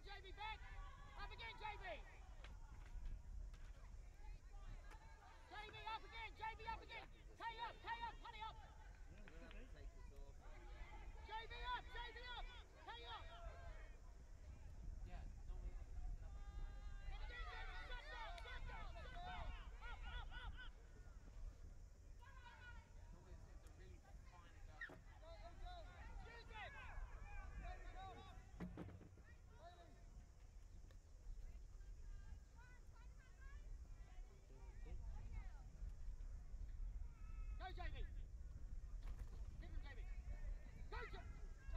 JB, back. Up again, JB. JB, up again, JB, up again. K up, honey up. JB up, K up. Yeah, normally And again, JB, shut down. Up. normally it's a really fine adjustment. Use it. Go, JB. Give him, JB. Go, JB.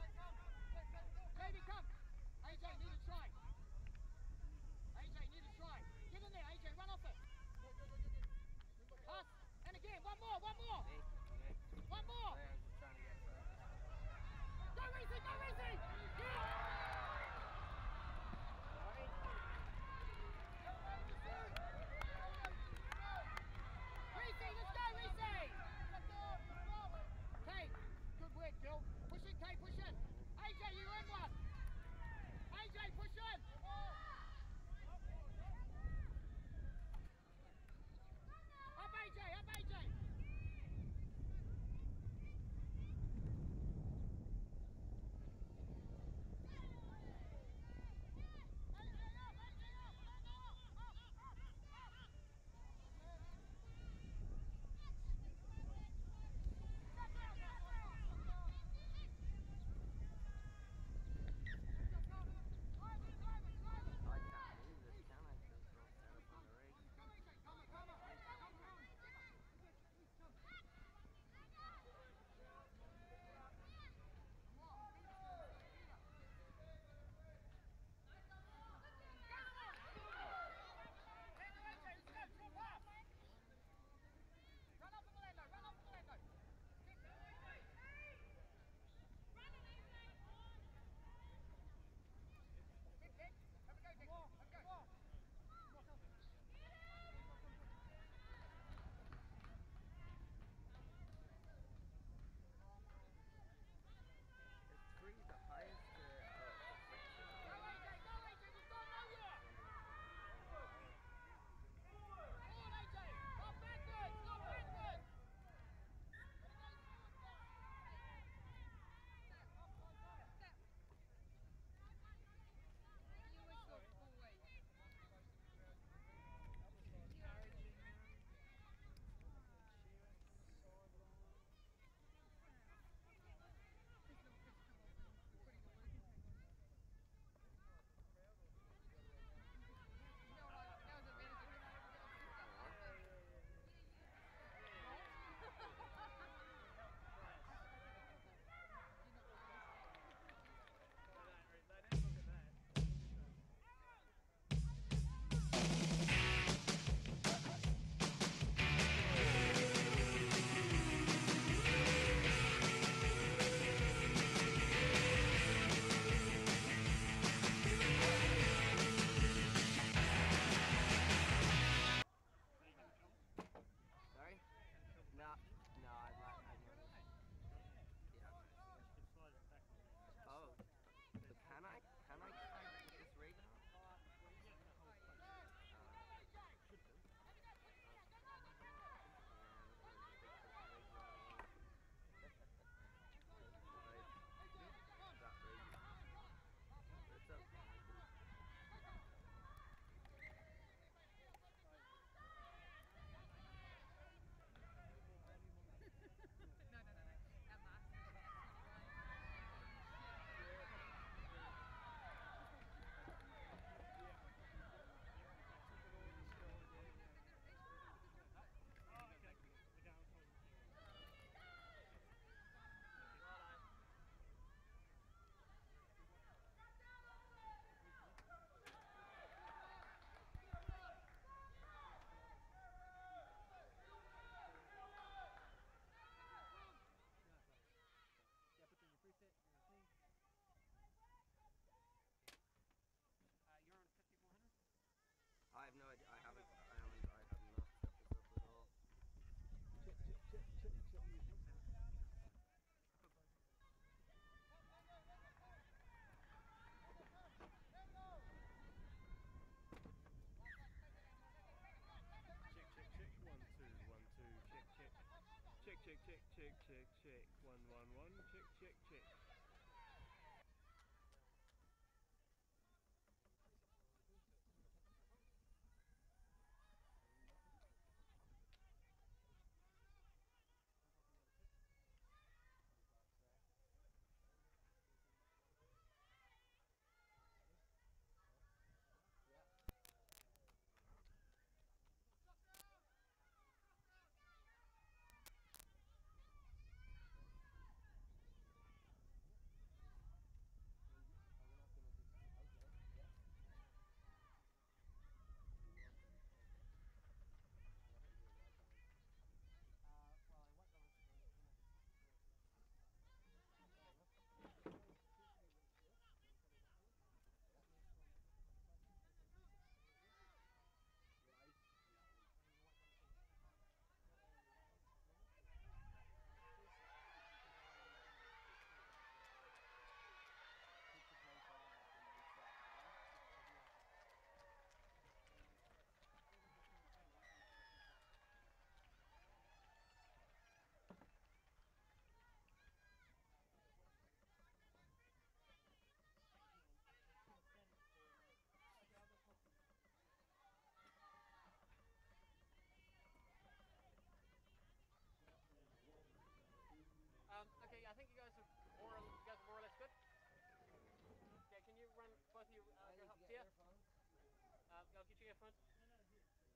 I'll get you earphones.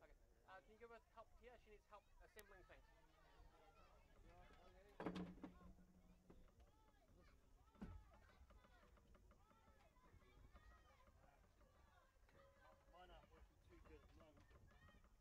Okay. Can you give us help here? She needs help assembling things. Mine aren't working too good at the moment, but we're working on it.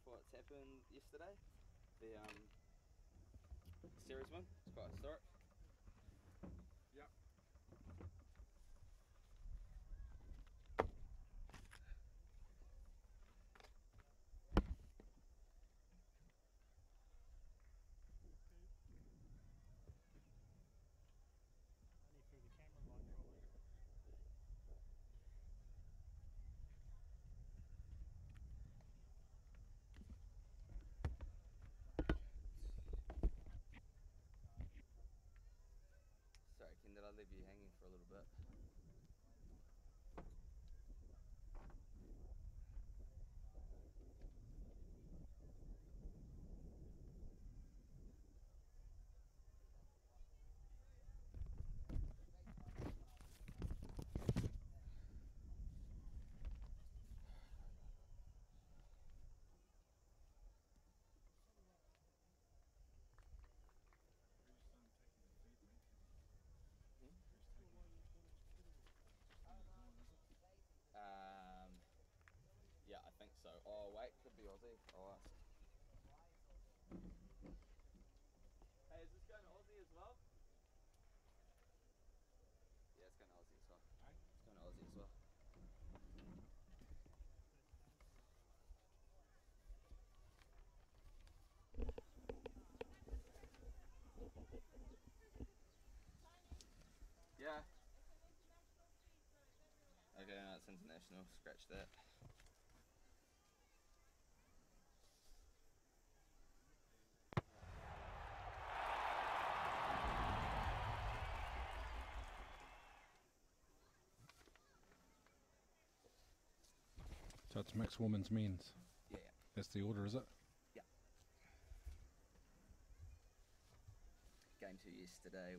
what's happened yesterday. The series win. It's quite historic. Yep. Only through the camera mic, probably. Sorry, Ken, did I leave you hanging for a little bit? Yeah, I think so. Oh wait, could be Aussie. I'll ask. Hey, is this going to Aussie as well? Yeah, it's going to Aussie as well. It's going to Aussie as well. Yeah. Okay, no, it's international. Scratch that. So it's mixed women's men's. Yeah. That's the order, is it? Yeah. Game 2 yesterday.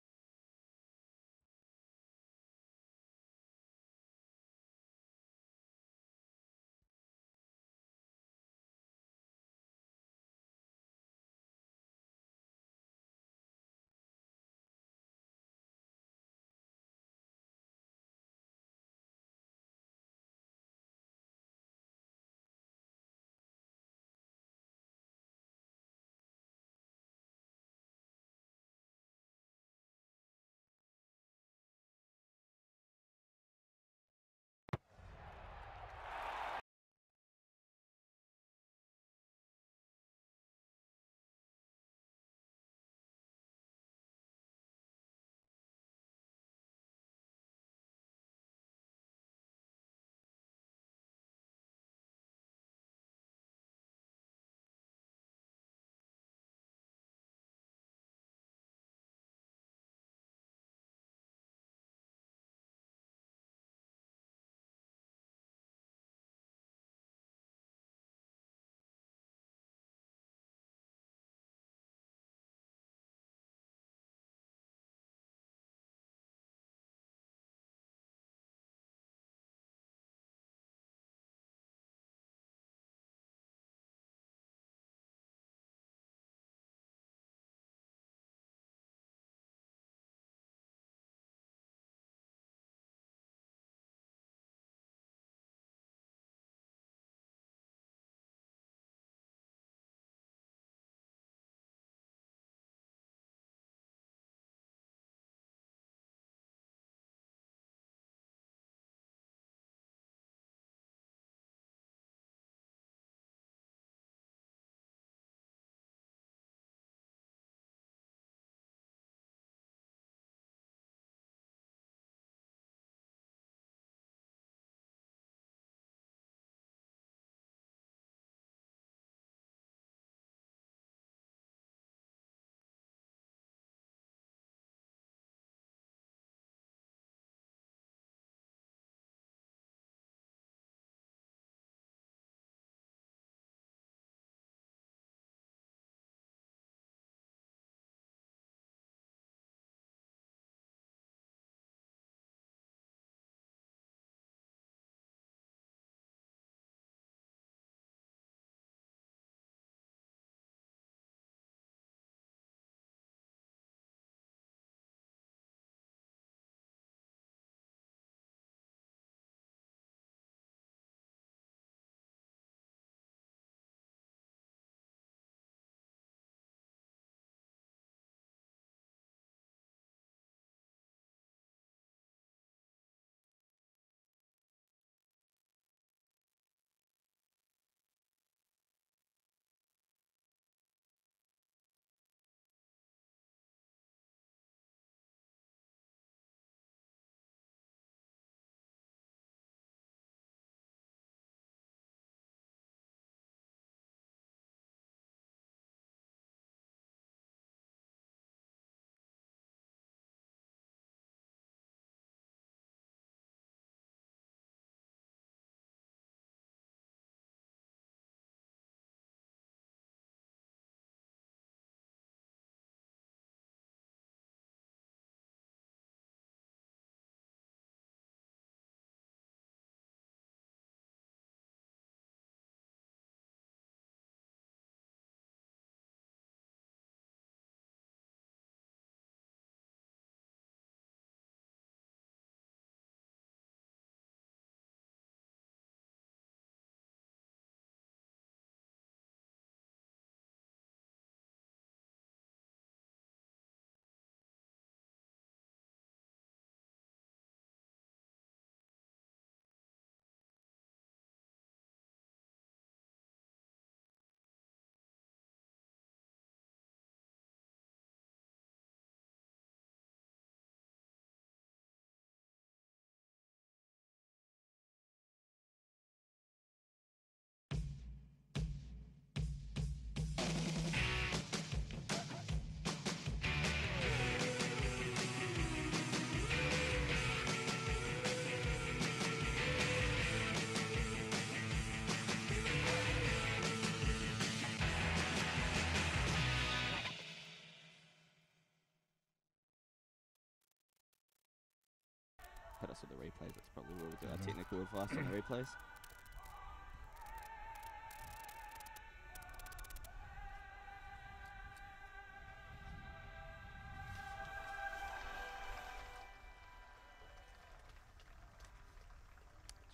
hit us with the replays. That's probably where we'll do our technical advice on the replays.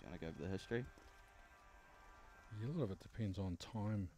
Do you want to go over the history? Yeah, a lot of it depends on time.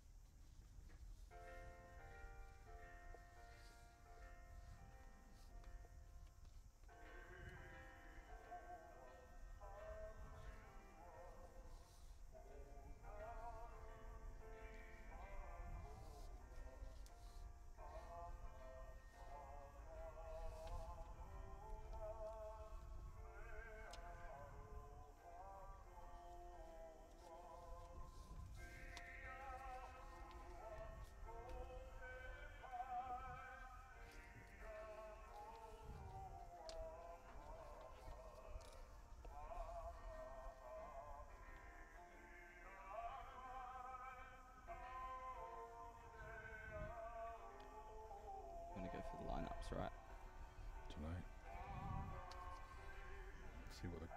Going to go for the lineups, right? Tonight. Let's see what the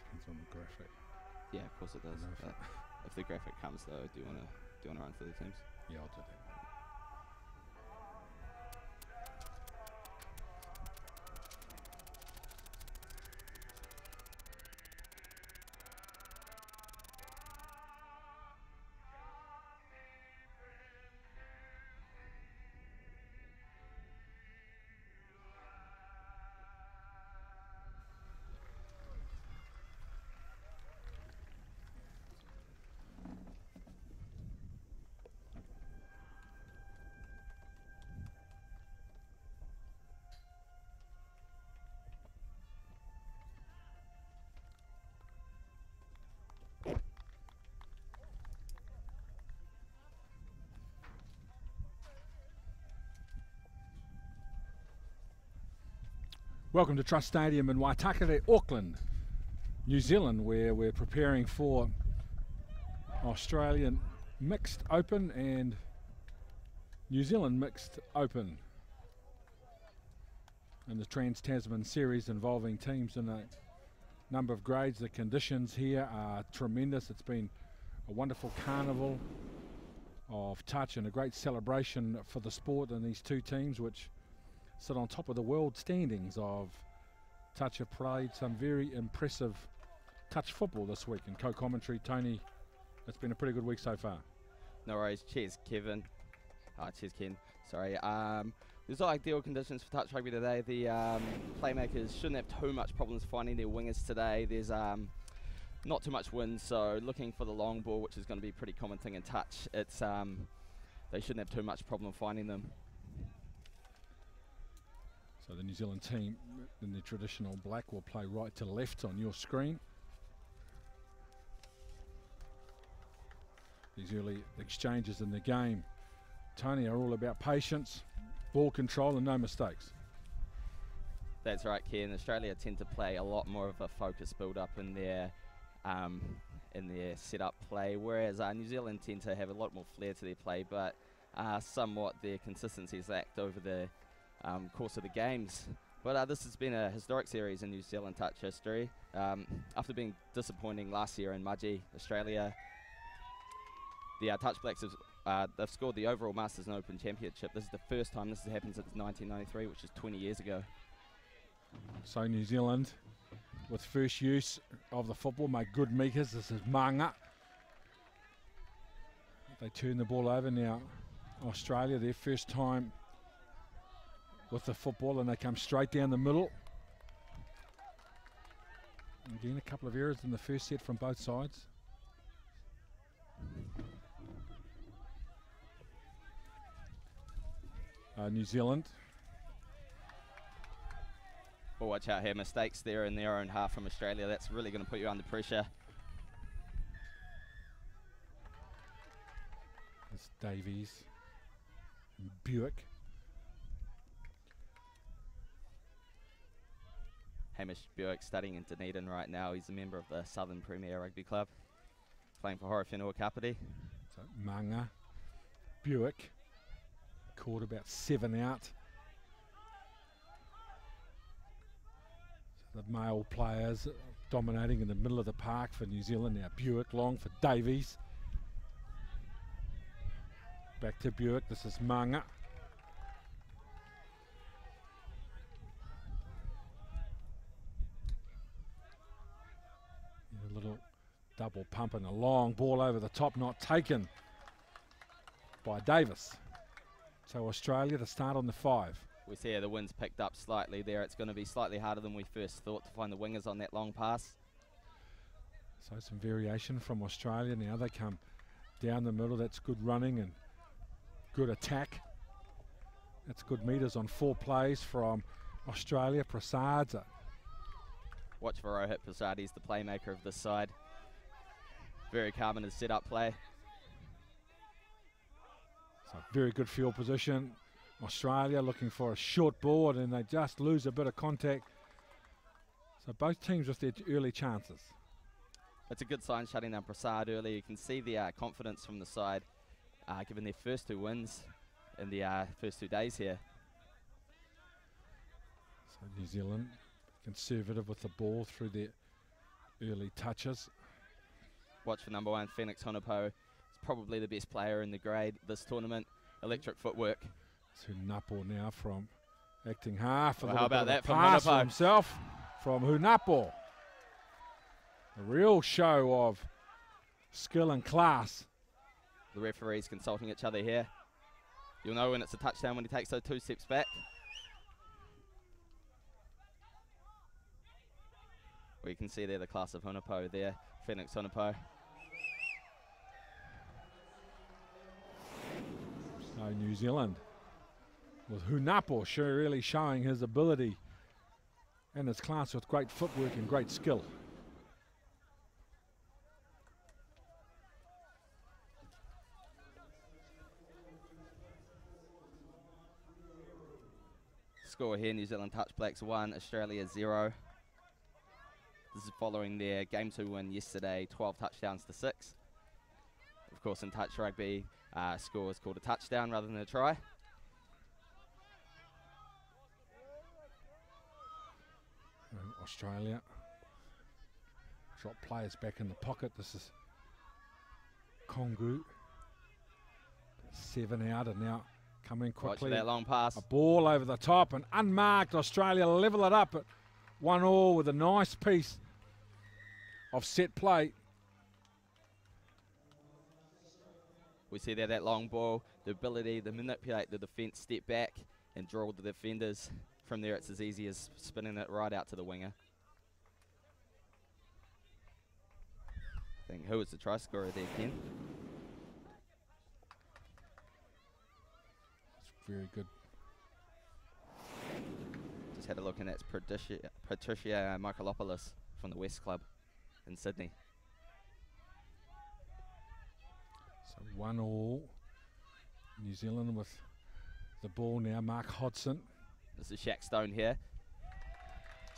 depends on the graphic. Yeah, of course it does. No, But if the graphic comes though, do you want to run for the teams? Yeah, I'll do that. Welcome to Trust Stadium in Waitakere, Auckland, New Zealand, where we're preparing for Australian Mixed Open and New Zealand Mixed Open in the Trans-Tasman series involving teams in a number of grades. The conditions here are tremendous. It's been a wonderful carnival of touch and a great celebration for the sport and these two teams which sit on top of the world standings of touch. Have played some very impressive touch football this week. And co-commentary, Tony, it's been a pretty good week so far. No worries. Cheers, Kevin. Cheers, Ken. Sorry. There's not ideal conditions for touch rugby today. The playmakers shouldn't have too much problems finding their wingers today. There's not too much wind, so looking for the long ball, which is going to be a pretty common thing in touch. It's they shouldn't have too much problem finding them. So the New Zealand team in the traditional black will play right to left on your screen. These early exchanges in the game, Tony, are all about patience, ball control and no mistakes. That's right, Ken. Australia tend to play a lot more of a focus build-up in their set-up play, whereas New Zealand tend to have a lot more flair to their play, but somewhat their consistency is lacked over the course of the games. But this has been a historic series in New Zealand touch history. After being disappointing last year in Mudgee, Australia, the Touch Blacks have they've scored the overall Masters and Open Championship. This is the first time this has happened since 1993, which is 20 years ago. So New Zealand with first use of the football make good meters. This is Manga. They turn the ball over now. Australia, their first time with the football, and they come straight down the middle. Again, a couple of errors in the first set from both sides. New Zealand. Well, watch out here, mistakes there in their own half from Australia. That's really going to put you under pressure. It's Davies, and Buick. Hamish Buick studying in Dunedin right now. He's a member of the Southern Premier Rugby Club, playing for Horowhenua Kapiti. So Manga, Buick, caught about 7 out. So the male players dominating in the middle of the park for New Zealand. Now Buick long for Davies. Back to Buick, this is Manga. A little double pump and a long ball over the top, not taken by Davis. So Australia to start on the 5. We see how the wind's picked up slightly there. It's going to be slightly harder than we first thought to find the wingers on that long pass. So some variation from Australia. Now they come down the middle. That's good running and good attack. That's good meters on 4 plays from Australia. Prasad's Watch for Rohit Prasad. He's the playmaker of this side. Very calm in his set-up play. so very good field position. Australia looking for a short ball and they just lose a bit of contact. So both teams with their early chances. It's a good sign shutting down Prasad early. You can see the confidence from the side, given their first 2 wins in the first 2 days here. So New Zealand conservative with the ball through their early touches. Watch for number 1, Phoenix Hunapo. He's probably the best player in the grade this tournament. Electric footwork. So Hunapo now from acting half. Well, how about that from pass for Hunapo? himself from Hunapo. A real show of skill and class. The referees consulting each other here. You'll know when it's a touchdown when he takes those 2 steps back. We can see there the class of Hunapo there, Phoenix Hunapo. So New Zealand with Hunapo really showing his ability and his class with great footwork and great skill. Score here, New Zealand Touch Blacks 1, Australia 0. This is following their Game 2 win yesterday, 12 touchdowns to 6. Of course, in touch rugby, score is called a touchdown rather than a try. Australia drop players back in the pocket. This is Kongu. 7 out and now coming quickly. Watch that long pass. A ball over the top and unmarked. Australia level it up at 1-1 with a nice piece of set play. We see there that long ball, the ability to manipulate the defence, step back and draw the defenders. From there it's as easy as spinning it right out to the winger. I think who was the try scorer there, Ken? It's very good. Just had a look and that's Patricia Michaelopoulos from the West Club in Sydney. So 1-1. New Zealand with the ball now. Mark Hodson. This is Shaq Stone here.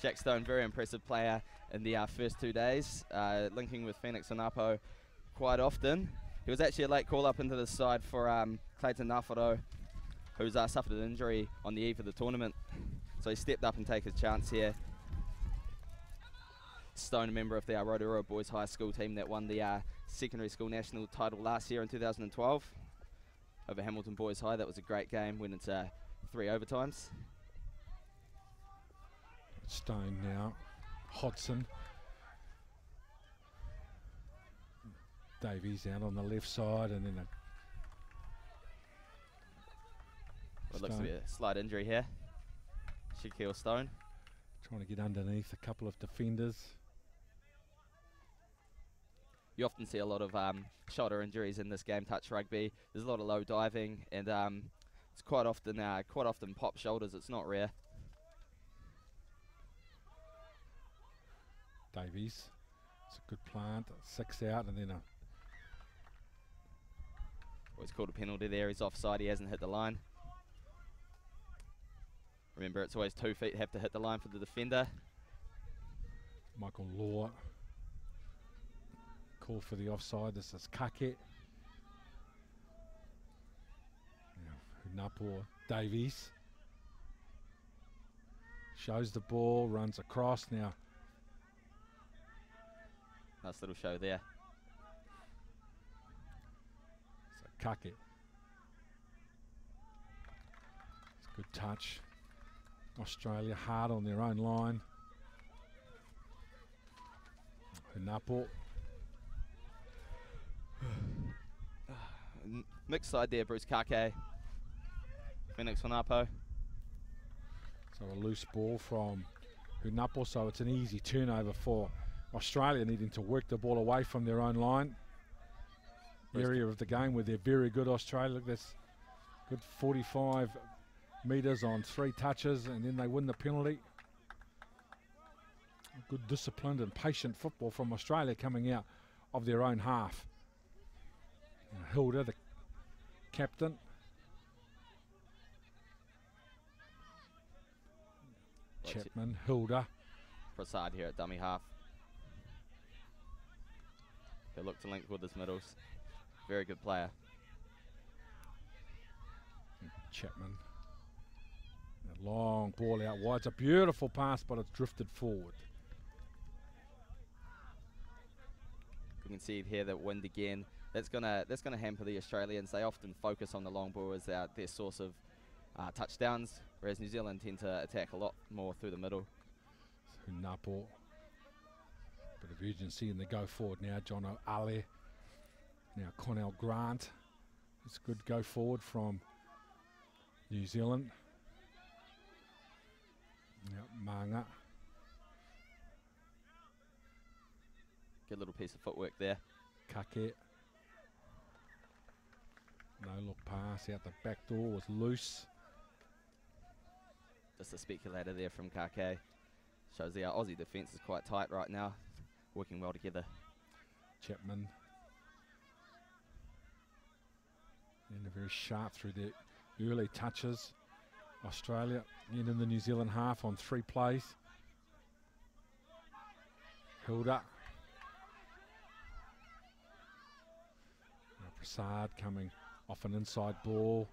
Shaq Stone, very impressive player in the first 2 days, linking with Phoenix Hunapo quite often. He was actually a late call up into the side for Clayton Nafaro, who's suffered an injury on the eve of the tournament. So he stepped up and take his chance here. Stone, a member of the Rotorua Boys High School team that won the secondary school national title last year in 2012 over Hamilton Boys High. That was a great game, went into 3 overtimes. Stone now. Hodson. Davies out on the left side and then It looks to be a slight injury here. Shaquille Stone. trying to get underneath a couple of defenders. You often see a lot of shoulder injuries in this game, touch rugby. There's a lot of low diving, and it's quite often pop shoulders. It's not rare. Davies. It's a good plant. 6 out and then a He's called a penalty there. He's offside. He hasn't hit the line. Remember, it's always 2 feet have to hit the line for the defender. Michael Law. Call for the offside. This is Kake. Napo Davies. Shows the ball, runs across now. Nice little show there. So Kake. It's a good touch. Australia hard on their own line. Napo. Mixed side there, Bruce Kake. Phoenix Wanapo. So a loose ball from Hunapo, so it's an easy turnover for Australia, needing to work the ball away from their own line. Area of the game where they're very good, Australia. Look, that's good 45 metres on 3 touches, and then they win the penalty. Good disciplined and patient football from Australia coming out of their own half. Now Hilda, the captain. Chapman, Hilda. Prasad here at dummy half. He'll look to link with his middles. Very good player. Chapman. A long ball out wide. It's a beautiful pass, but it's drifted forward. You can see it here, that wind again. That's gonna hamper the Australians. They often focus on the long ball as their source of touchdowns, whereas New Zealand tend to attack a lot more through the middle. So Napo. Bit of urgency in the go forward now. John O'Ale. Now Cornell Grant. It's good go forward from New Zealand. Now Manga. Good little piece of footwork there. Kake. No look pass out the back door was loose. Just a speculator there from Kake. Shows the Aussie defence is quite tight right now, working well together. Chapman. And they're very sharp through the early touches. Australia in the New Zealand half on 3 plays. Hilda. Now Prasad coming off an inside ball.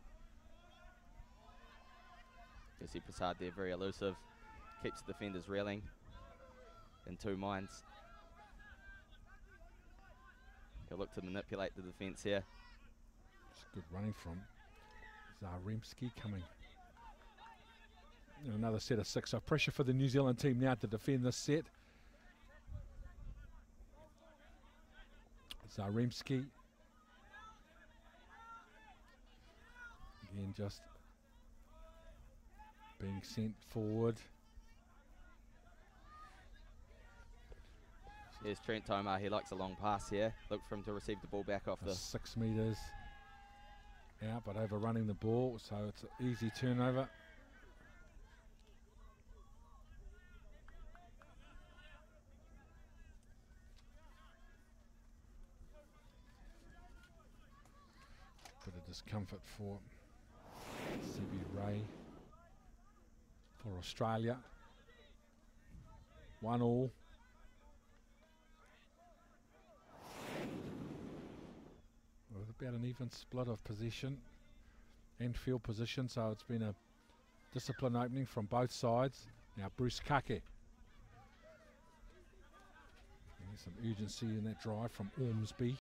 You see Prasad there, very elusive. Keeps the defenders reeling in 2 minds. He'll look to manipulate the defence here. It's good running from Zaremski coming. And another set of 6. So pressure for the New Zealand team now to defend this set. Zaremski. Again, just being sent forward. Here's Trent Tomar. He likes a long pass here. Look for him to receive the ball back off the 6 metres out, but overrunning the ball, so it's an easy turnover. Bit of discomfort for CB Ray. For Australia, 1-1. With about an even split of possession and field position, so it's been a disciplined opening from both sides. Now Bruce Kake. Some urgency in that drive from Ormsby.